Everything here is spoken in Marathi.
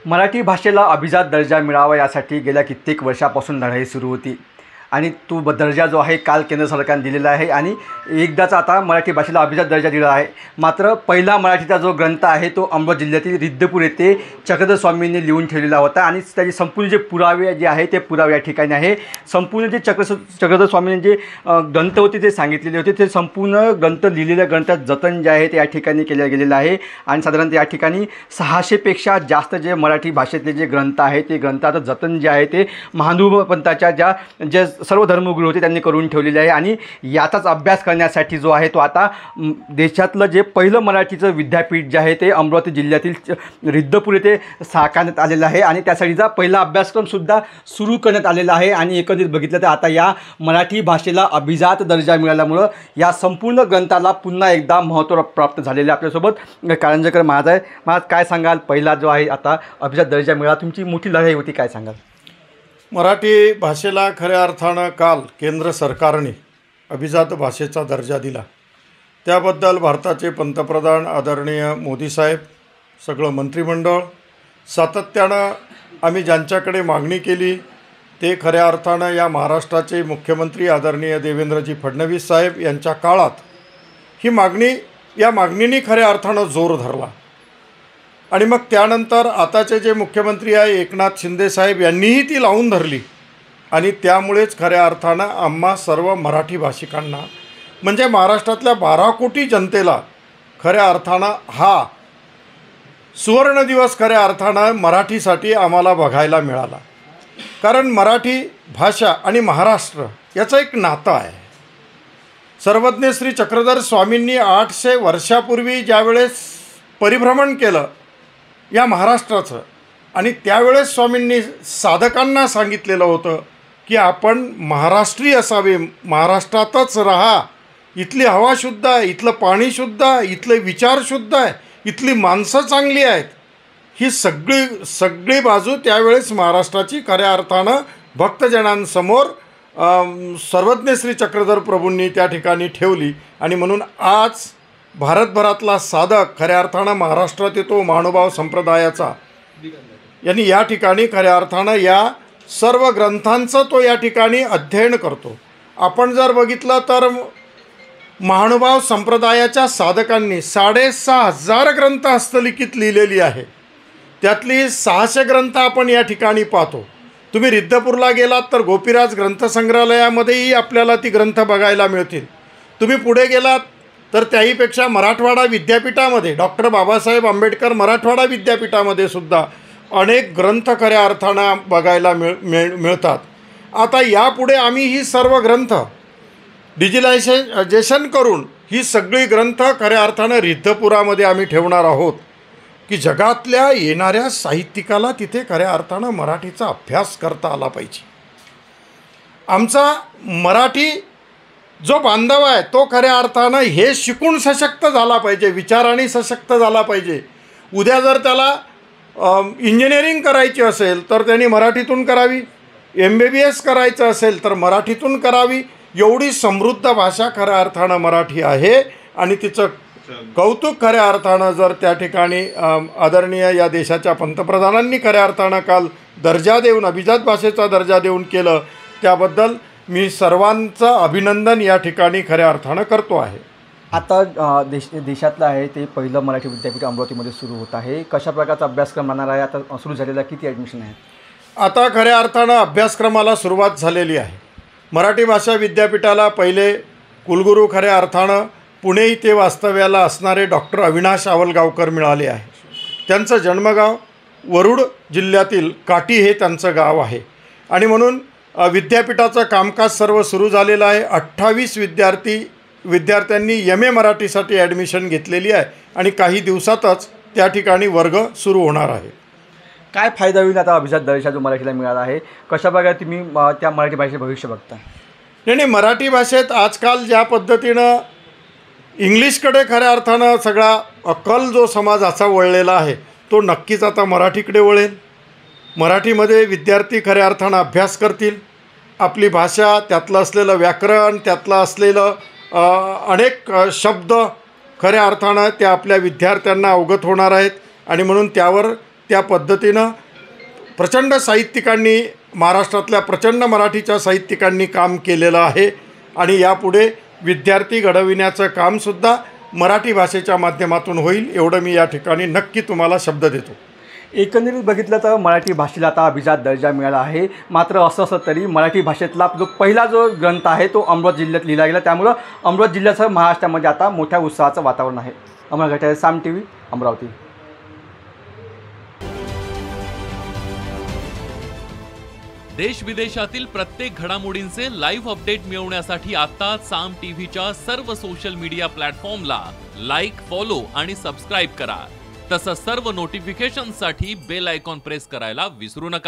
मराठी भाषेला अभिजात दर्जा मिळावा यासाठी गेल्या कित्येक वर्षापासून लढाई सुरू होती आणि तो दर्जा जो आहे काल केंद्र सरकारने दिलेला आहे आणि एकदाचा आता मराठी भाषेला अभिजात दर्जा दिला आहे। मात्र पहिला मराठीचा जो ग्रंथ आहे तो अमरावती जिल्ह्यातील रिद्धपूर येथे चक्रधर स्वामींनी लिहून ठेवलेला होता आणि त्याचे संपूर्ण जे पुरावे जे आहे ते पुरावे या ठिकाणी आहे। संपूर्ण जे चक्रधर स्वामींनी जे ग्रंथ होते ते सांगितलेले होते ते संपूर्ण ग्रंथ लिहिलेल्या ग्रंथात जतन जे आहे ते या ठिकाणी केले गेलेलं आहे आणि साधारणतः या ठिकाणी 600 पेक्षा जास्त जे मराठी भाषेतले जे ग्रंथ आहे ते ग्रंथाचं जतन जे आहे ते महानुभाव पंथाच्या जे सर्व धर्मगुरू होते त्यांनी करून ठेवलेले आहे आणि याचाच अभ्यास करण्यासाठी जो आहे तो आता देशातलं जे पहिलं मराठीचं विद्यापीठ जे आहे ते अमरावती जिल्ह्यातील रिद्धपूर येथे साकारण्यात आलेलं आहे आणि त्यासाठीचा पहिला अभ्यासक्रमसुद्धा सुरू करण्यात आलेला आहे। आणि एकंदरीत बघितलं तर आता या मराठी भाषेला अभिजात दर्जा मिळाल्यामुळं या संपूर्ण ग्रंथाला पुन्हा एकदा महत्त्व प्राप्त झालेले आपल्यासोबत कारंजेकर महाराज आहे। महाराज काय सांगाल, पहिला जो आहे आता अभिजात दर्जा मिळाला, तुमची मोठी लढाई होती, काय सांगाल? मराठी भाषेला खऱ्या अर्थानं काल केंद्र सरकारने अभिजात भाषेचा दर्जा दिला, त्याबद्दल भारताचे पंतप्रधान आदरणीय मोदी साहेब, सगळं मंत्रिमंडळ सातत्यानं आम्ही ज्यांच्याकडे मागणी केली ते खऱ्या अर्थानं या महाराष्ट्राचे मुख्यमंत्री आदरणीय देवेंद्रजी फडणवीस साहेब यांच्या काळात या मागणीने खऱ्या अर्थानं जोर धरला आणि मग त्यानंतर आताचे जे मुख्यमंत्री आहे एकनाथ शिंदे साहेब यांनीही ती लावून धरली आणि त्यामुळेच खऱ्या अर्थानं आम्हा सर्व मराठी भाषिकांना म्हणजे महाराष्ट्रातल्या 12 कोटी जनतेला खऱ्या अर्थानं हा सुवर्ण दिवस खऱ्या अर्थानं मराठीसाठी आम्हाला बघायला मिळाला। कारण मराठी भाषा आणि महाराष्ट्र याचं एक नातं आहे। सर्वज्ञ श्री चक्रधर स्वामींनी 800 वर्षापूर्वी ज्यावेळेस परिभ्रमण केलं या महाराष्ट्राचं आणि त्यावेळेस स्वामींनी साधकांना सांगितलेलं होतं की आपण महाराष्ट्रीय असावे, महाराष्ट्रातच राहा, इथली हवा शुद्ध आहे, इथलं पाणी शुद्ध आहे, इथले विचार शुद्ध आहे, इथली माणसं चांगली आहेत। ही सगळी बाजू त्यावेळेस महाराष्ट्राची खऱ्या अर्थानं भक्तजनांसमोर सर्वज्ञ श्री चक्रधर प्रभूंनी त्या ठिकाणी ठेवली आणि म्हणून आज भारतभरातला साधक खऱ्या अर्थानं महाराष्ट्रात येतो महानुभाव संप्रदायाचा यांनी या ठिकाणी खऱ्या अर्थानं या सर्व ग्रंथांचं तो या ठिकाणी अध्ययन करतो। आपण जर बघितलं तर महानुभाव संप्रदायाच्या साधकांनी 6,500 ग्रंथ हस्तलिखित लिहिलेली आहे, त्यातली 600 ग्रंथ आपण या ठिकाणी पाहतो। तुम्ही रिद्धपूरला गेलात तर गोपीराज ग्रंथसंग्रहालयामध्येही आपल्याला ती ग्रंथ बघायला मिळतील। तुम्ही पुढे गेलात तर त्याहीपेक्षा मराठवाडा विद्यापीठामध्ये डॉक्टर बाबासाहेब आंबेडकर मराठवाडा विद्यापीठामध्ये सुद्धा अनेक ग्रंथ खऱ्या अर्थानं बघायला मिळतात। आता यापुढे आम्ही ही सर्व ग्रंथ डिजिटायझेशन करून ही सगळी ग्रंथ खऱ्या अर्थानं रिद्धपुरामध्ये आम्ही ठेवणार आहोत की जगातल्या येणाऱ्या साहित्यिकाला तिथे खऱ्या अर्थानं मराठीचा अभ्यास करता आला पाहिजे। आमचा मराठी जो बांधव आहे तो खऱ्या अर्थानं हे शिकून सशक्त झाला पाहिजे, विचाराने सशक्त झाला पाहिजे। उद्या जर त्याला इंजिनिअरिंग करायची असेल तर त्यांनी मराठीतून करावी, MBBS करायचं असेल तर मराठीतून करावी। एवढी समृद्ध भाषा खऱ्या अर्थानं मराठी आहे आणि तिचं कौतुक खऱ्या अर्थानं जर त्या ठिकाणी आदरणीय या देशाच्या पंतप्रधानांनी खऱ्या अर्थानं काल दर्जा देऊन अभिजात भाषेचा दर्जा देऊन केलं, त्याबद्दल मी सर्वांचं अभिनंदन या ठिकाणी खऱ्या अर्थानं करतो आहे। आता देशातलं आहे ते पहिलं मराठी विद्यापीठ अमरावतीमध्ये सुरू होत आहे, कशा प्रकारचा अभ्यासक्रम राहणार आहे? आता सुरू झालेला किती ॲडमिशन आहेत? आता खऱ्या अर्थानं अभ्यासक्रमाला सुरुवात झालेली आहे। मराठी भाषा विद्यापीठाला पहिले कुलगुरू खऱ्या अर्थानं पुणे इथे वास्तव्याला असणारे डॉक्टर अविनाश आवलगावकर मिळाले आहे। त्यांचं जन्मगाव वरुड जिल्ह्यातील काटी हे त्यांचं गाव आहे आणि म्हणून विद्यापीठाचं कामकाज सर्व सुरू झालेलं आहे। 28 विद्यार्थ्यांनी MA मराठीसाठी ॲडमिशन घेतलेली आहे आणि काही दिवसातच त्या ठिकाणी वर्ग सुरू होणार आहे। काय फायदा होईल आता अभिजात दर्जा जो मराठीला मिळाला आहे, कशा प्रकारे तुम्ही त्या मराठी भाषेचे भविष्य बघता? नाही, मराठी भाषेत आजकाल ज्या पद्धतीनं इंग्लिशकडे खऱ्या अर्थानं सगळा कल जो समाजाचा वळलेला आहे तो नक्कीच आता मराठीकडे वळेल। मराठीमध्ये विद्यार्थी खऱ्या अर्थानं अभ्यास करतील, आपली भाषा, त्यातलं असलेलं व्याकरण, त्यातलं असलेलं अनेक शब्द खऱ्या अर्थानं त्या आपल्या विद्यार्थ्यांना अवगत होणार आहेत आणि म्हणून त्यावर त्या पद्धतीनं प्रचंड साहित्यिकांनी महाराष्ट्रातल्या प्रचंड मराठीच्या साहित्यिकांनी काम केलेलं आहे आणि यापुढे विद्यार्थी घडविण्याचं कामसुद्धा मराठी भाषेच्या माध्यमातून होईल एवढं मी या ठिकाणी नक्की तुम्हाला शब्द देतो. एकंदरीत बघितलं तर मराठी भाषेला आता अभिजात दर्जा मिळाला आहे. मात्र असं असलं तरी मराठी भाषेतला जो पहिला जो ग्रंथ आहे तो अमरावती जिल्ह्यात लिहिला गेला, त्यामुळं अमरावती जिल्ह्यासह महाराष्ट्रामध्ये आता मोठ्या उत्साहाचं वातावरण आहे. अमर घटाळे, साम TV, अमरावती. देश विदेशातील प्रत्येक घडामोडींचे लाईव्ह अपडेट मिळवण्यासाठी आता साम टीव्हीच्या सर्व सोशल मीडिया प्लॅटफॉर्मला लाईक, फॉलो आणि सबस्क्राईब करा. तसंच सर्व नोटिफिकेशनसाठी बेल आयकॉन प्रेस करायला विसरू नका.